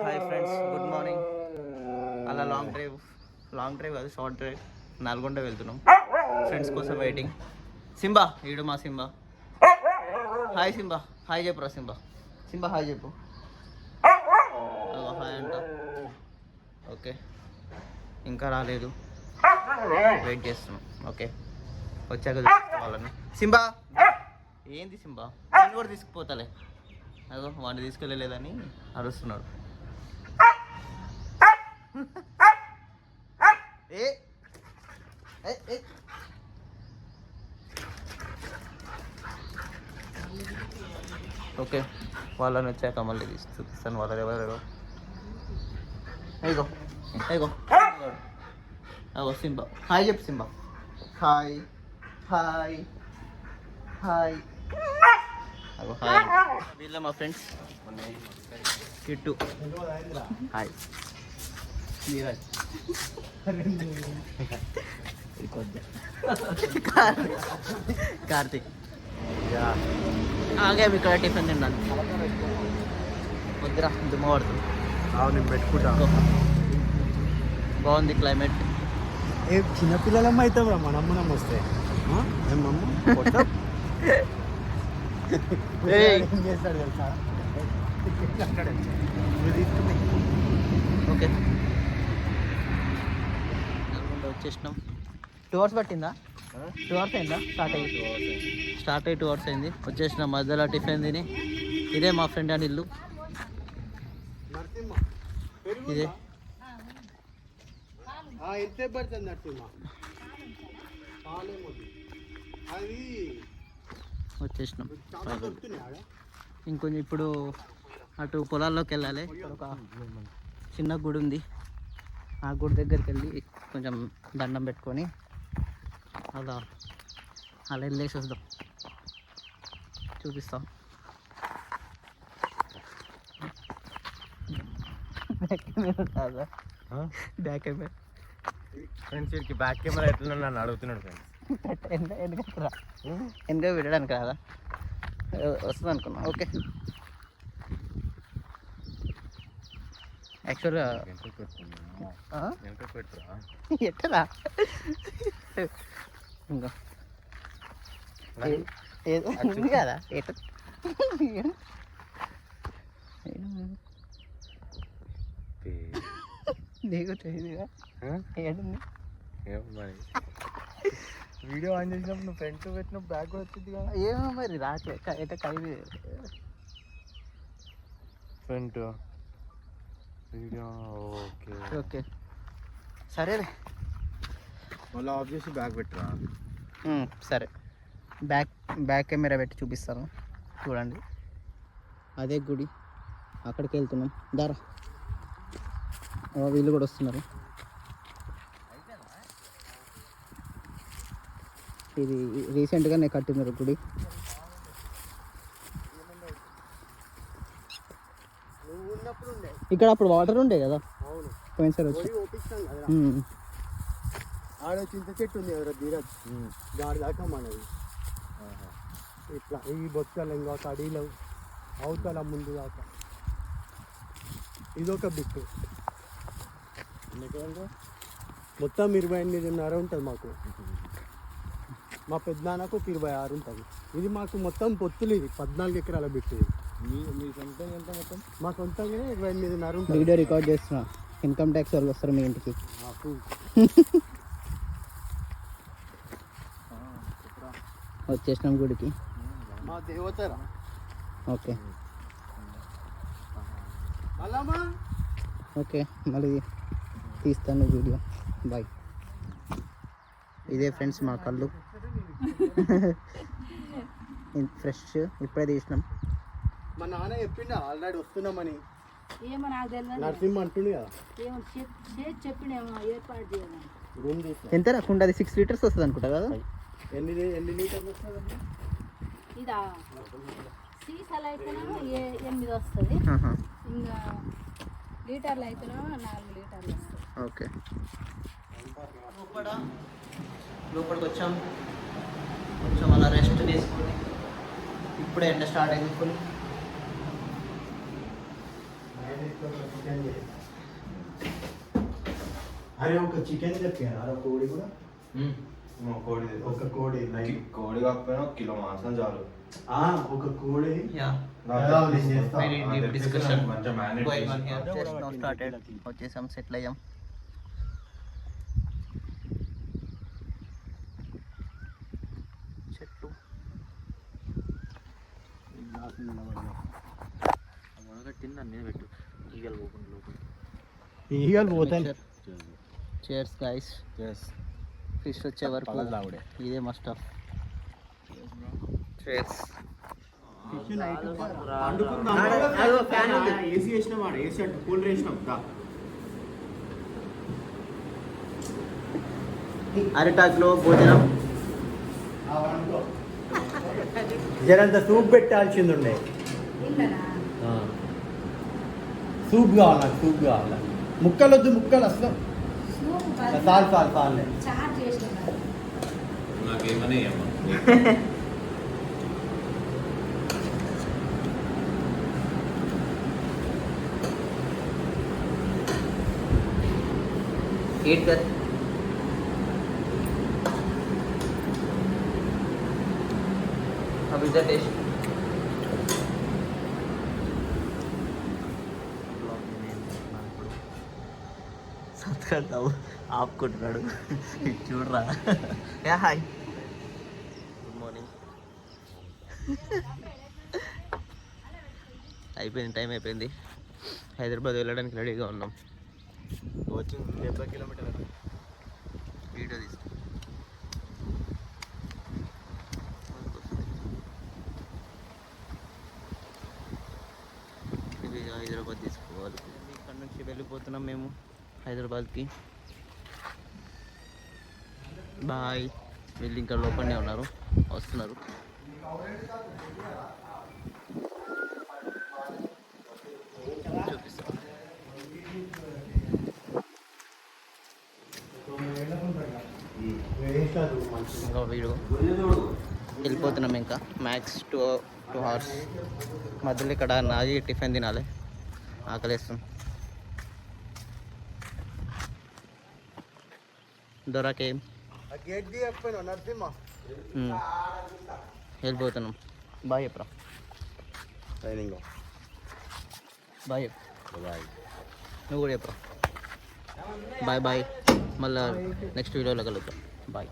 Hi friends, good morning. అలా long drive కాదు, short drive Nalgonda వెళ్తున్నాం. ఫ్రెండ్స్ కోసం వెయిటింగ్. సింబా ఈడు మా సింబా. హాయ్ సింబా, హాయ్ చెప్పురా సింబా. సింబా హాయ్ చెప్పు. హాయ్ అంట. ఓకే, ఇంకా రాలేదు, వెయిట్ చేస్తున్నాం. ఓకే, వచ్చాక వాళ్ళని. సింబా ఏంది సింబా, నేను కూడా తీసుకుపోతాలే. అదో వాడిని తీసుకెళ్ళలేదని అరుస్తున్నాడు. ఓకే, వాళ్ళని వచ్చాక మళ్ళీ చూపిస్తాను. వాళ్ళని ఎవరెవరో. అయ్యో అయ్యో అగో సింబా. హాయ్ చెప్పు సింబా. Hi hi hi. అగో హాయ్. వీళ్ళ మా ఫ్రెండ్స్ కిట్టు. హాయ్ నీరజ్. కార్తిక్. ఆగే ఇక్కడ టిఫిన్ తిన్నాను. వద్దురా దుమ్మ పడుతుంది. నేను పెట్టుకుంటా. బాగుంది క్లైమేట్. ఏ చిన్నపిల్లలమ్మ అవుతాం రా మనమ్మ వస్తే. ఏం చేస్తాడు తెలుసా? ఓకే, వచ్చేసినాం. 2 hours పట్టిందా? 2 hours అయిందా? స్టార్ట్ అయ్యి 2 hours అయింది. వచ్చేసినాం. మధ్యలో టిఫిన్ తిని. ఇదే మా ఫ్రెండ్ అని ఇల్లు. ఇదే వచ్చేసినాం. ఇంకొంచెం ఇప్పుడు అటు పొలాల్లోకి వెళ్ళాలి. ఒక చిన్న గుడి ఉంది, ఆ గుడి దగ్గరికి వెళ్ళి కొంచెం దండం పెట్టుకొని అలా వెళ్ళేసి వద్దాం. చూపిస్తాం. బ్యాక్ కెమెరా ఫ్రెండ్స్, వీడికి బ్యాక్ కెమెరా ఎట్లా నన్ను అడుగుతున్నాడు ఫ్రెండ్స్. ఎందుకు పెట్టడానికి రాదా? వస్తుంది అనుకున్నా. ఓకే, యాక్చువల్గా ఎట్టరా ఇంకా ఉంది కదా ఎట్ట నీకు తెలియదుగా ఏడుంది. వీడియో ఆన్ చేసినప్పుడు నువ్వు ఫ్రంట్ పెట్టినప్పుడు బ్యాక్ కూడా వచ్చింది కదా. ఏమో మరి రాట్లే. ఎట్ట కలిపి ఫ్రంట్ వీడియో. ఓకే ఓకే సరేలే. మళ్ళీ ఆఫ్ చేసి బ్యాక్ పెట్టరా. సరే, బ్యాక్ కెమెరా పెట్టి చూపిస్తాను. చూడండి, అదే గుడి. అక్కడికి వెళ్తున్నాం. దారా వీళ్ళు కూడా వస్తున్నారు. ఇది రీసెంట్గానే కట్టినారు గుడి. ఇక్కడ అప్పుడు వాటర్ ఉండే కదా పోయినసారి వచ్చి. ఆడ చింత చెట్టు ఉంది ఎవరో ధీరజ్, దాని దాకా మనది. ఇట్లా ఈ బొక్కలు ఇంకా కడీలు అవతల ముందు దాకా ఇదొక బిట్టు. మొత్తం 28.5 ఉంటుంది మాకు. మా పెద్దనాన్నకు 26 ఉంటుంది. ఇది మాకు మొత్తం పొత్తులు. ఇది 14 ఎకరాల బిట్టు. మీ సొంతంగా ఎంత మొత్తం? మా సొంతంగానే 28.5 ఉంటుంది. వీడియో రికార్డ్ చేస్తున్నా. ఇన్కమ్ ట్యాక్స్ వాళ్ళు వస్తారు మీ ఇంటికి. వచ్చేసినాం గుడికి. మా దేవతరా. ఓకే ఓకే, మళ్ళీ తీస్తాను వీడియో. బాయ్. ఇదే ఫ్రెండ్స్ మా కళ్ళు. ఫ్రెష్ ఇప్పుడే తీసినాం. మా నాన్న చెప్పిండు ఆల్రెడీ వస్తున్నామని. నరసింహ అంటుండు కదా. ఎంత రాకుండా? అది 6 liters వస్తుంది అనుకుంటా కదా. ఎన్ని లీటర్లు వస్తుంది? ఇదా సీసాలు అయితేనేమో 8 వస్తుంది. ఇంకా లీటర్లు అయితేనేమో 4 లీటర్లు వస్తుంది. ఓకే, లోపలికి వచ్చాం. కొంచెం అలా రెస్ట్ తీసుకొని ఇప్పుడే ఎండ స్టార్ట్ అయింది ఫుల్. చికెన్ అరే ఒక చికెన్ చెప్పాను కోడి కూడా కోడి ఒక కోడి లైక్ కోడి కాకపోయినా కిలో మాంసం చాలు. ఒక కోడి యా నేను చేస్తా. Very deep discussion. మంచిగా marinate Going on చేసి. here. Just now started. వచ్చేసాం సెటిల్ అయ్యాం. చెట్లు ఈగలు పోతాయి. Chairs guys. ఫిష్ వచ్చే వరకు ఇదే మస్ట్ ఆఫ్. చేర్స్. ఏసీ వేసినాం వాడు ఏసీ అంటే కూలర్ వేసినాం అరిటాకులో భోజనం. జరంత సూప్ పెట్టాల్సింది ఉండే. ఇంతనా సూప్ కావాలి నాకు, సూప్ కావాలి. ముక్కలు వద్దు, ముక్కలు అసలు సూప్ చాలు చాలు చాలే. చాట్ చేసిన నాకేమని అమ్మా eat कर. अब इधर टेस्ट. సత్కర్తావు ఆపుకుంటున్నాడు. చూడరా. Yeah hi, good morning. అయిపోయింది, టైం అయిపోయింది. హైదరాబాద్ వెళ్ళడానికి రెడీగా ఉన్నాం. వచ్చింది 70 కిలోమీటర్లు. వీడియో తీస్తాం. ఇది హైదరాబాద్ తీసుకోవాలి. ఇక్కడ నుంచి వెళ్ళిపోతున్నాం మేము హైదరాబాద్కి. బాయ్. వీళ్ళు ఇంకా లోపలనే ఉన్నారు, వస్తున్నారు. చూపిస్తాం. ఇంకా వీడు వెళ్ళిపోతున్నాం. ఇంకా మ్యాక్స్ 2 hours. మధ్యలో ఇక్కడ నాగి టిఫిన్ తినాలి, ఆకలిస్తుంది. దొరకేం గేట్ తీయకపోయినా నరసింహ. వెళ్ళిపోతున్నాం. బాయ్ చెప్పరా. ట్రైనింగ్ బాయ్ చెప్పు. నువ్వు కూడా చెప్పరా. Bye bye. మళ్ళీ నెక్స్ట్ వీడియోలో కలుగుతాం. బాయ్.